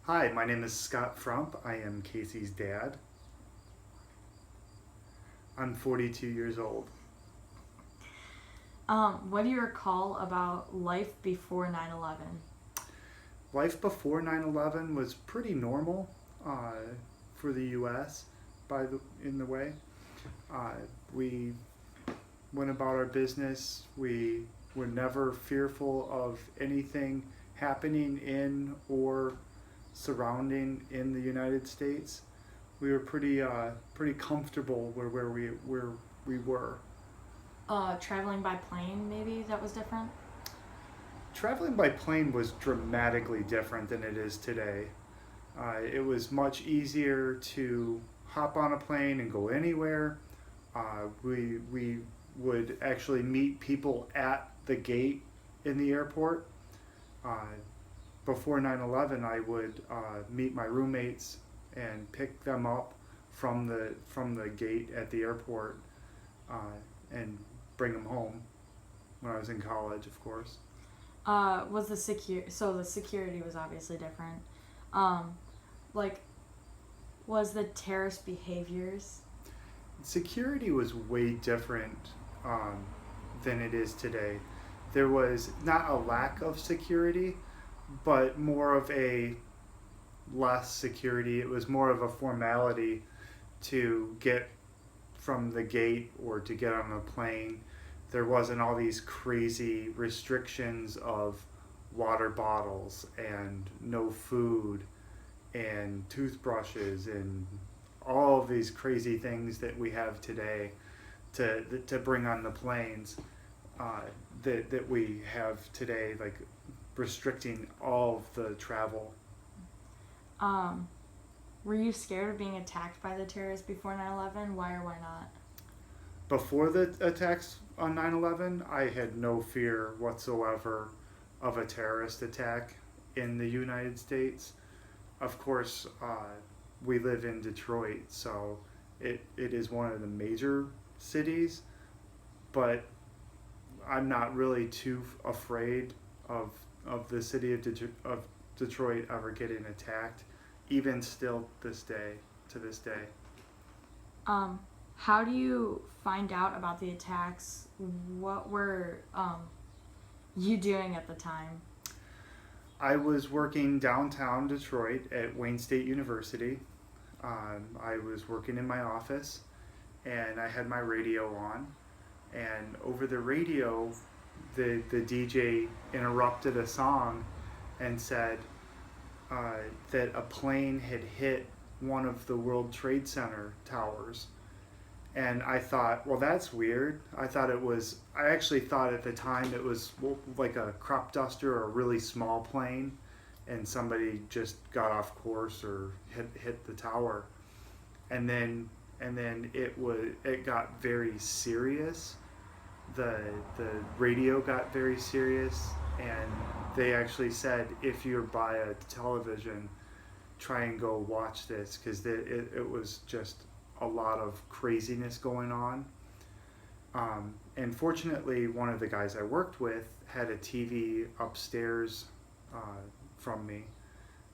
Hi, my name is Scott Frump. I am Casey's dad. I'm 42 years old. What do you recall about life before 9/11? Life before 9/11 was pretty normal for the U.S. In the way. Uh, we went about our business. We were never fearful of anything happening in or surrounding in the United States. We were pretty comfortable where we were. Traveling by plane, maybe that was different. Traveling by plane was dramatically different than it is today. It was much easier to hop on a plane and go anywhere. We would actually meet people at the gate in the airport. Uh, Before 9/11, I would meet my roommates and pick them up from the gate at the airport and bring them home when I was in college, of course. Was the security was obviously different. Um, like, was the terrorist behaviors? Security was way different um, than it is today. There was not a lack of security, but more of a less security. It was more of a formality to get from the gate or to get on a plane. There wasn't all these crazy restrictions of water bottles and no food and toothbrushes and all of these crazy things that we have today to bring on the planes uh, that we have today, like restricting all of the travel. Um, were you scared of being attacked by the terrorists before 9/11? Why or why not? Before the attacks on 9/11, I had no fear whatsoever of a terrorist attack in the United States. Of course, we live in Detroit, so it is one of the major cities, but I'm not really too afraid of the city of Detroit ever getting attacked, even still this day to this day. Um, how do you find out about the attacks? What were you doing at the time? I was working downtown Detroit at Wayne State University. I was working in my office, and I had my radio on. And over the radio, the DJ interrupted a song and said that a plane had hit one of the World Trade Center towers. And I thought, well, that's weird. I actually thought at the time it was like a crop duster or a really small plane, and somebody just got off course or hit the tower. And then it got very serious. The the radio got very serious, and they actually said, if you're by a television, try and go watch this, because it was just a lot of craziness going on. And fortunately, one of the guys I worked with had a TV upstairs uh, from me,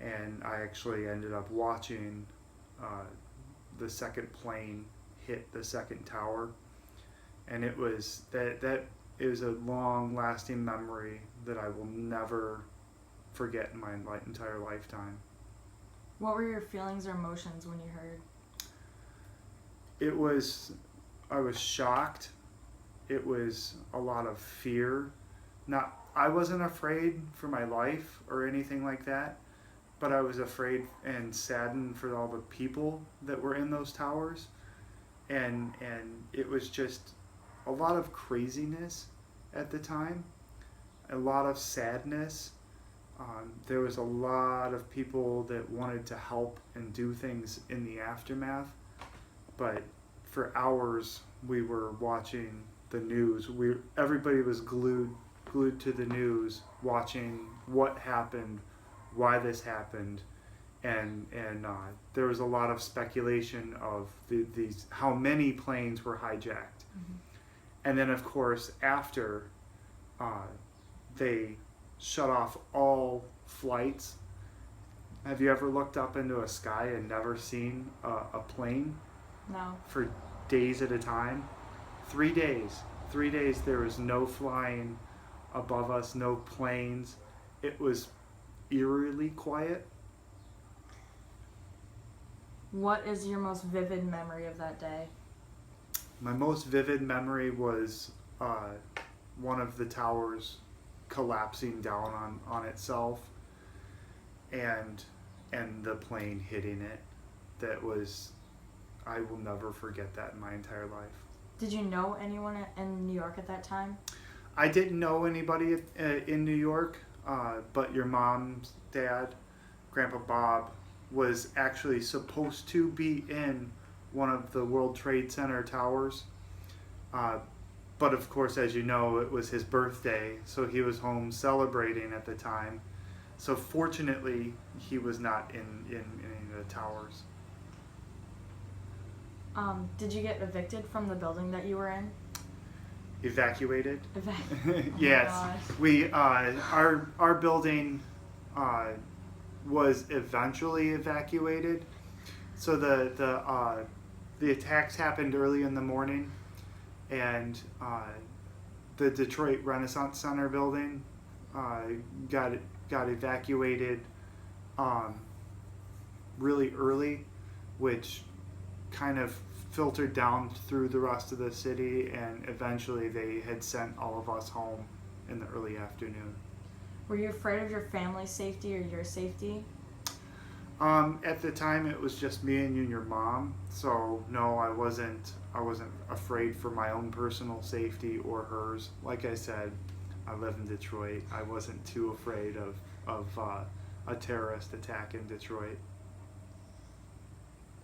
and I actually ended up watching uh, the second plane hit the second tower, and it was a long lasting memory that I will never forget in my entire lifetime. What were your feelings or emotions when you heard? It was I was shocked. It was a lot of fear. Not I wasn't afraid for my life or anything like that, but I was afraid and saddened for all the people that were in those towers, and it was just a lot of craziness at the time, a lot of sadness. There was a lot of people that wanted to help and do things in the aftermath, but for hours we were watching the news. Everybody was glued to the news, watching what happened, why this happened, and there was a lot of speculation of these how many planes were hijacked, Mm-hmm. and then of course after they shut off all flights, Have you ever looked up into a sky and never seen a plane No. for days at a time? 3 days. 3 days there was no flying above us, no planes. It was eerily quiet. What is your most vivid memory of that day? My most vivid memory was one of the towers collapsing down on itself, and the plane hitting it. That was, I will never forget that in my entire life. Did you know anyone in New York at that time? I didn't know anybody in New York, but your mom's dad, Grandpa Bob, was actually supposed to be in one of the World Trade Center towers. But of course, as you know, it was his birthday, so he was home celebrating at the time. So fortunately, he was not in any of the towers. Did you get evicted from the building that you were in? Evacuated? Oh my Yes, gosh. we our building was eventually evacuated. So the attacks happened early in the morning, and the Detroit Renaissance Center building got evacuated really early, which kind of filtered down through the rest of the city, and eventually they had sent all of us home in the early afternoon. Were you afraid of your family's safety or your safety? At the time, it was just me and you and your mom, so no, I wasn't afraid for my own personal safety or hers. Like I said, I live in Detroit. I wasn't too afraid of a terrorist attack in Detroit.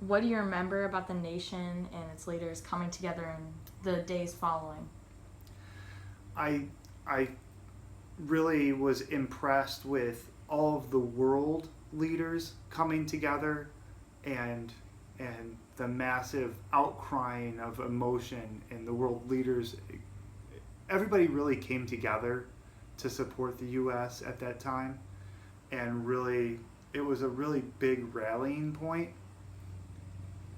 What do you remember about the nation and its leaders coming together in the days following? I really was impressed with all of the world leaders coming together, and the massive outcrying of emotion, and the world leaders, everybody really came together to support the U.S. at that time, and really it was a really big rallying point.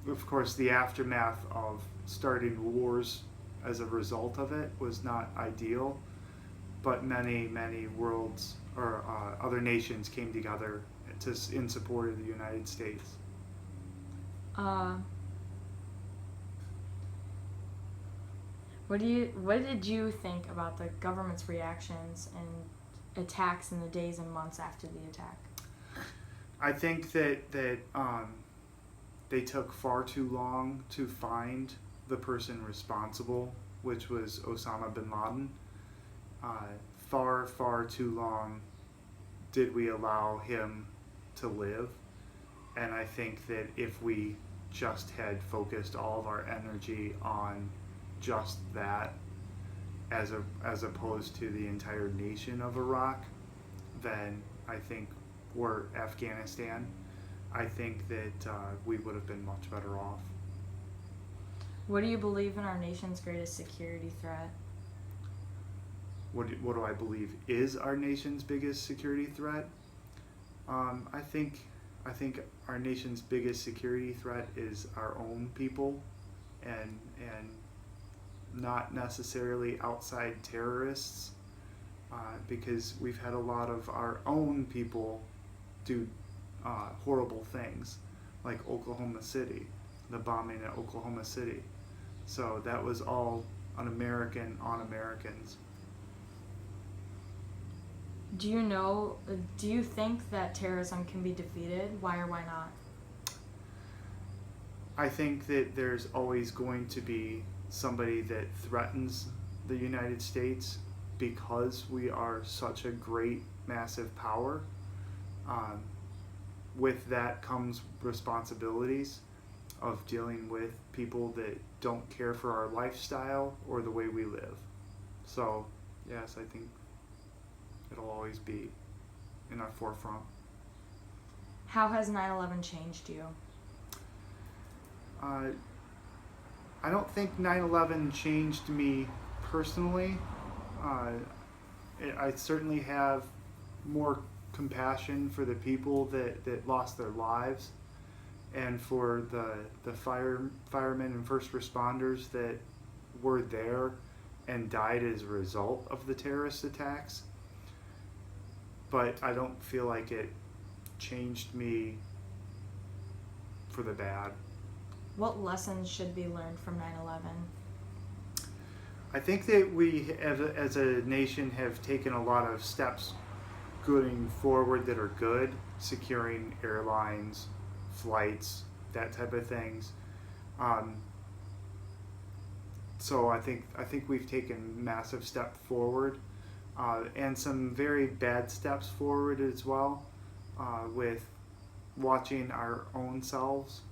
Of course, the aftermath of starting wars as a result of it was not ideal, but many worlds or other nations came together in support of the United States. What did you think about the government's reactions and attacks in the days and months after the attack? I think that they took far too long to find the person responsible, which was Osama bin Laden. Far too long did we allow him to live. And I think that if we just had focused all of our energy on just that, as opposed to the entire nation of Iraq, then I think, or Afghanistan, I think that we would have been much better off. What do you believe in our nation's greatest security threat? What do I believe is our nation's biggest security threat? I think our nation's biggest security threat is our own people, and not necessarily outside terrorists, because we've had a lot of our own people do horrible things, like Oklahoma City, the bombing at Oklahoma City. So that was all an American on Americans. Do you think that terrorism can be defeated? Why or why not? I think that there's always going to be somebody that threatens the United States because we are such a great, massive power. With that comes responsibilities of dealing with people that don't care for our lifestyle or the way we live. So, yes, I think it'll always be in our forefront. How has 9/11 changed you? I don't think 9/11 changed me personally. I certainly have more compassion for the people that lost their lives, and for the firemen and first responders that were there and died as a result of the terrorist attacks. But I don't feel like it changed me for the bad. What lessons should be learned from 9/11? I think that we, as a nation, have taken a lot of steps going forward that are good, securing airlines, flights, that type of things. So I think we've taken massive step forward, and some very bad steps forward as well, with watching our own selves.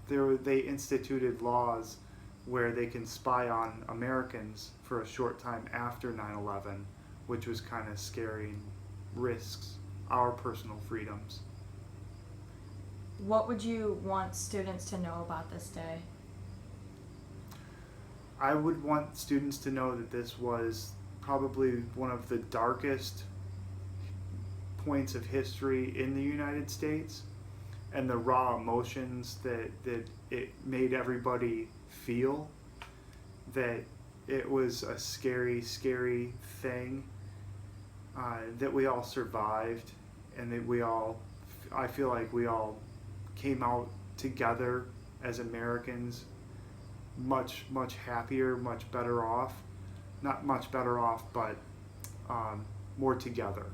They instituted laws where they can spy on Americans for a short time after 9/11, which was kind of scary and risks our personal freedoms. What would you want students to know about this day? I would want students to know that this was probably one of the darkest points of history in the United States, and the raw emotions that it made everybody feel, that it was a scary thing, that we all survived, and that I feel like we all came out together as Americans much happier, much better off. Not much better off, but more together.